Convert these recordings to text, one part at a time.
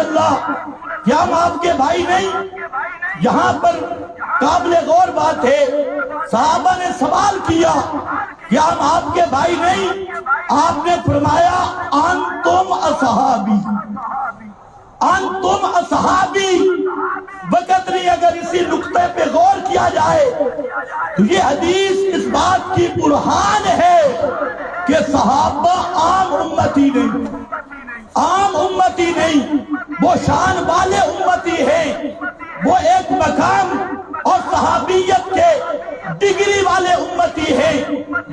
اللہ کیا ہم آپ کے بھائی نہیں؟ یہاں پر قابل غور بات ہے، صحابہ نے سوال کیا کیا ہم آپ کے بھائی نہیں؟ آپ نے فرمایا انتم اصحابی، انتم اصحابی۔ وقت نہیں، اگر اسی نقطے پہ غور کیا جائے تو یہ حدیث اس بات کی برہان ہے کہ صحابہ عام امتی نہیں، عام امتی نہیں، وہ شان والے امتی ہیں، وہ ایک مقام اور صحابیت کے ڈگری والے امتی ہیں۔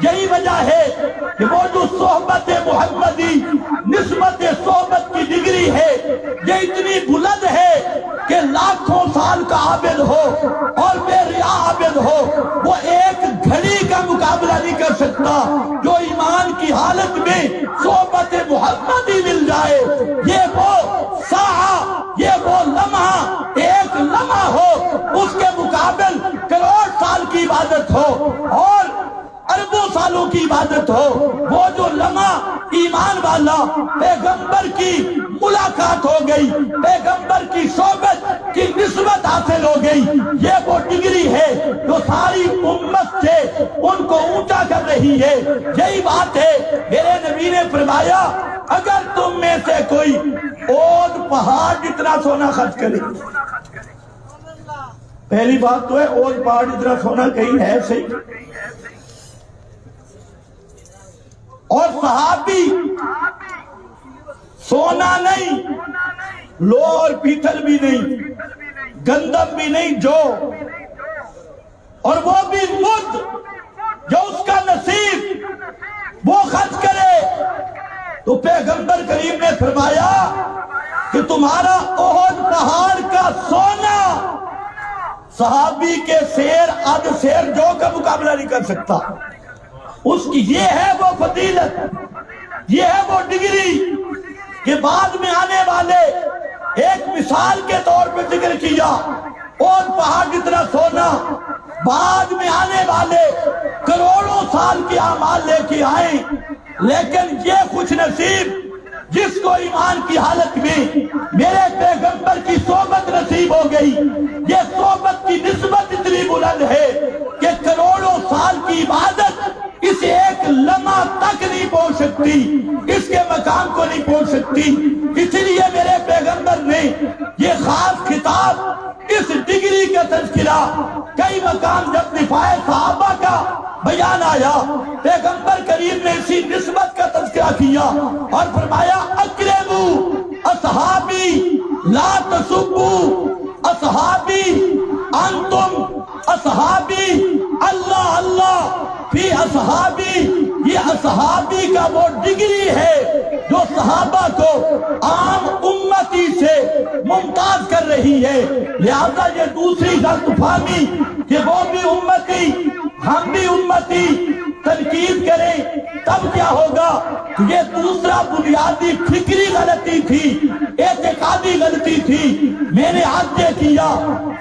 یہی وجہ ہے کہ وہ جو صحبت محمدی نسبت صحبت کی ڈگری ہے یہ اتنی بلند ہے کہ لاکھوں سال کا عابد ہو اور بے ریا عابد ہو وہ ایک گھڑی کا مقابلہ نہیں کر سکتا۔ جو ایمان کی حالت میں صحبت محمدی مل جائے یہ وہ ساعہ، یہ وہ لمحہ، ایک لمحہ ہو اس کے مقابل کروڑ سال کی عبادت ہو اور اربوں سالوں کی عبادت ہو۔ وہ جو لمحہ ایمان والا پیغمبر کی ملاقات ہو گئی، پیغمبر کی صحبت کی نسبت حاصل ہو گئی، یہ وہ ڈگری ہے جو ساری امت سے ان کو اونچا کر رہی ہے۔ یہی بات ہے میرے نبی نے فرمایا اگر تم میں سے کوئی اود پہاڑ جتنا سونا خرچ کرے، پہلی بات تو ہے اود پہاڑ جتنا سونا کہیں ہے صحیح، اور صحابی سونا نہیں، لو اور پیتل بھی نہیں، گندم بھی نہیں، جو اور وہ بھی مد جو اس کا نصیب وہ خرچ کرے، تو پیغمبر کریم نے فرمایا کہ تمہارا احد پہاڑ کا سونا صحابی کے سیر اد سیر جو کا مقابلہ نہیں کر سکتا۔ اس کی یہ ہے وہ فضیلت، یہ ہے وہ ڈگری کہ بعد میں آنے والے ایک مثال کے طور پہ ذکر کیا اور پہاڑ جتنا سونا، بعد میں آنے والے کروڑوں سال کے اعمال لے کے آئیں، لیکن یہ خوش نصیب جس کو ایمان کی حالت میں میرے پیغمبر کی صحبت نصیب ہو گئی، یہ صحبت کی نسبت اتنی بلند ہے کہ کروڑوں سال کی عبادت اس ایک لمحہ تک نہیں پہنچ سکتی، اس کے مقام کو نہیں پہنچ سکتی۔ اس لیے میرے پیغمبر نے یہ خاص خطاب، اس ڈگری کا تذکرہ کئی مقام جب دفاع صحابہ کا بیان آیا پیغمبر کریم نے اسی نسبت کا تذکرہ کیا اور فرمایا اکرموا اصحابی لا تسبوا اصحابی انتم اصحابی اللہ اللہ فی اصحابی۔ یہ اصحابی کا وہ ڈگری ہے جو صحابہ کو عام امتی سے ممتاز کر رہی ہے۔ لہذا یہ دوسری غلط فہمی کہ وہ بھی امتی ہم بھی امتی تنقید کریں تب کیا ہوگا، یہ دوسرا بنیادی فکری غلطی تھی، اعتقادی غلطی تھی۔ میں نے آج یہ کیا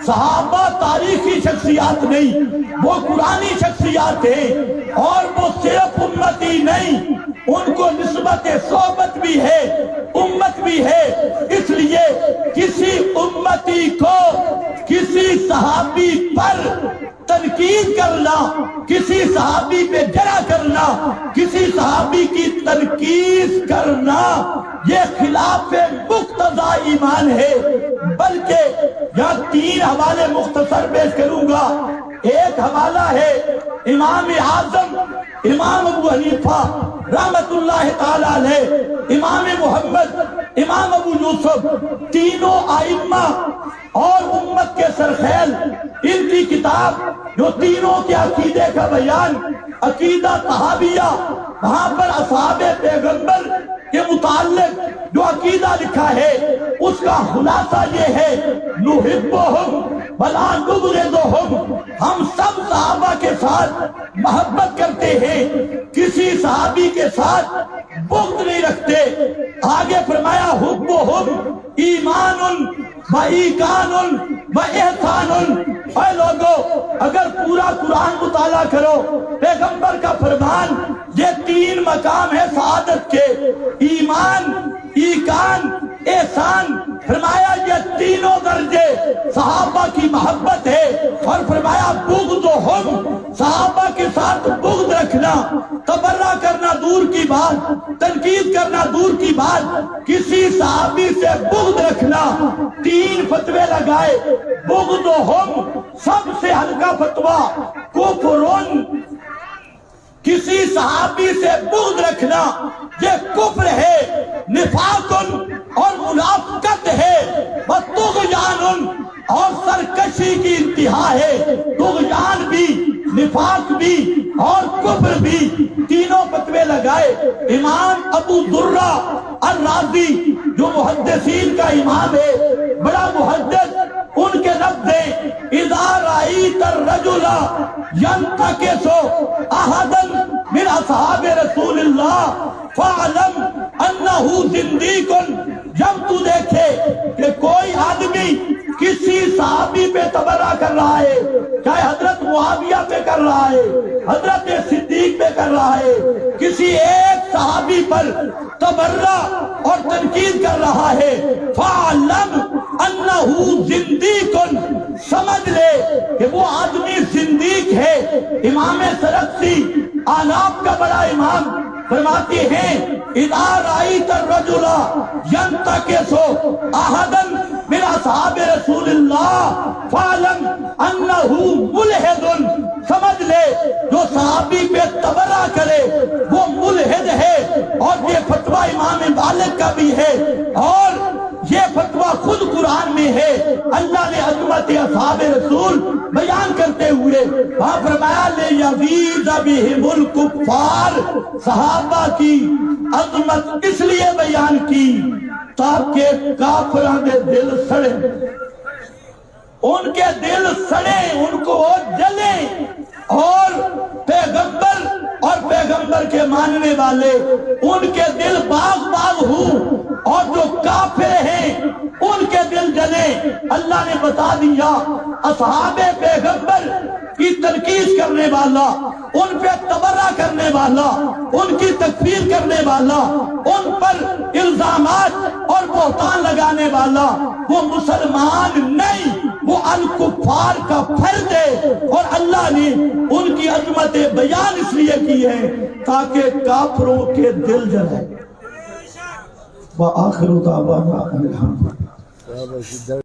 صحابہ تاریخی شخصیات نہیں، وہ قرآنی شخصیات ہیں، اور وہ صرف امتی نہیں، ان کو نسبت صحبت بھی ہے، امت بھی ہے۔ اس لیے کسی امتی کو کسی صحابی پر تنقید کرنا، کسی صحابی پہ جرح کرنا، کسی صحابی کی تنقید کرنا یہ خلاف مقتضی ایمان ہے۔ بلکہ یہاں تین حوالے مختصر پیش کروں گا۔ ایک حوالہ ہے امام اعظم امام ابو حنیفہ رحمت اللہ تعالی علیہ، امام محمد، امام ابو یوسف، تینوں ائمہ اور امت کے سرخیل، ان کی کتاب جو تینوں کے عقیدے کا بیان، عقیدہ طحاویہ، وہاں پر اصحاب پیغمبر کے متعلق جو عقیدہ لکھا ہے اس کا خلاصہ یہ ہے نحبہم ولا نبغضہم، ہم سب صحابہ کے ساتھ محبت کرتے ہیں، کسی صحابی کے ساتھ بغض نہیں رکھتے۔ آگے فرمایا حبہم ایمان و ایقان و احسان۔ اے لوگو اگر پورا قرآن مطالعہ کرو پیغمبر کا فرمان، یہ تین مقام ہے سعادت کے، ایمان، ایقان احسان فرمایا یہ تینوں درجے صحابہ کی محبت ہے، اور فرمایا بغضہم، صحابہ کے ساتھ بغض رکھنا، تبرہ کرنا دور کی بات، تنقید کرنا دور کی بات، کسی صحابی سے بغض رکھنا۔ تین فتوے لگائے، بغضہم سب سے ہلکا فتویٰ، کفرن، کسی صحابی سے بغض رکھنا یہ کفر ہے، نفاق اور منافقت ہے، طغیان اور سرکشی کی انتہا ہے۔ طغیان بھی، نفاق بھی اور کفر بھی، تینوں فتوے لگائے۔ امام ابو درہ الرازی جو محدثین کا امام ہے، بڑا محدث، ان کے لفظ ہیں اذا رأیت الرجل ينتکس احدا من اصحاب رسول اللہ فاعلم انہ زندیق، جب تو دیکھے کہ کوئی آدمی کسی صحابی پہ تبرہ کر رہا ہے، چاہے حضرت معاویہ پہ کر رہا ہے، حضرت صدیق پہ کر رہا ہے، کسی ایک صحابی پر تبرہ اور تنقید کر رہا ہے، فَعَلَّمْ أَنَّهُ زِنْدِيقٌ، سمجھ لے کہ وہ آدمی زندیق ہے۔ امام سرخسی آناف کا بڑا امام فرماتے ہیں اِذَا رَأَيْتَ الرَّجُلَ يَنْتَكِسُ أَحَدًا من اصحاب رسول اللہ فَعَلَمْ أَنَّهُ مُلْحِدٌ، سمجھ لے جو صحابی پہ تبرہ کرے وہ ملحد ہے۔ اور یہ فتویٰ امام مالک کا بھی ہے، اور یہ فتویٰ خود قرآن میں ہے۔ اللہ نے عظمت اصحاب رسول بیان کرتے ہوئے وہاں فرمایا لِيَغِيظَ بِهِمُ الْكُفَّارِ، صحابہ کی عظمت اس لیے بیان کی تاکہ کافران دے دل سڑے، ان کے دل سڑے، ان کو جلے، اور پیغمبر اور پیغمبر کے ماننے والے ان کے دل باغ باغ ہوں، اور جو کافر ہیں ان کے دل جلے۔ اللہ نے بتا دیا اصحاب پیغمبر کی تنقید کرنے والا، ان پہ تبرہ کرنے والا، ان کی تکفیر کرنے والا، ان پر الزامات اور بہتان لگانے والا وہ مسلمان نہیں، وہ الکفار کا فرد ہے۔ اور اللہ نے ان کی عظمت بیان اس لیے کی ہے تاکہ کافروں کے دل جلے۔ وآخر دعوانا الحمدللہ۔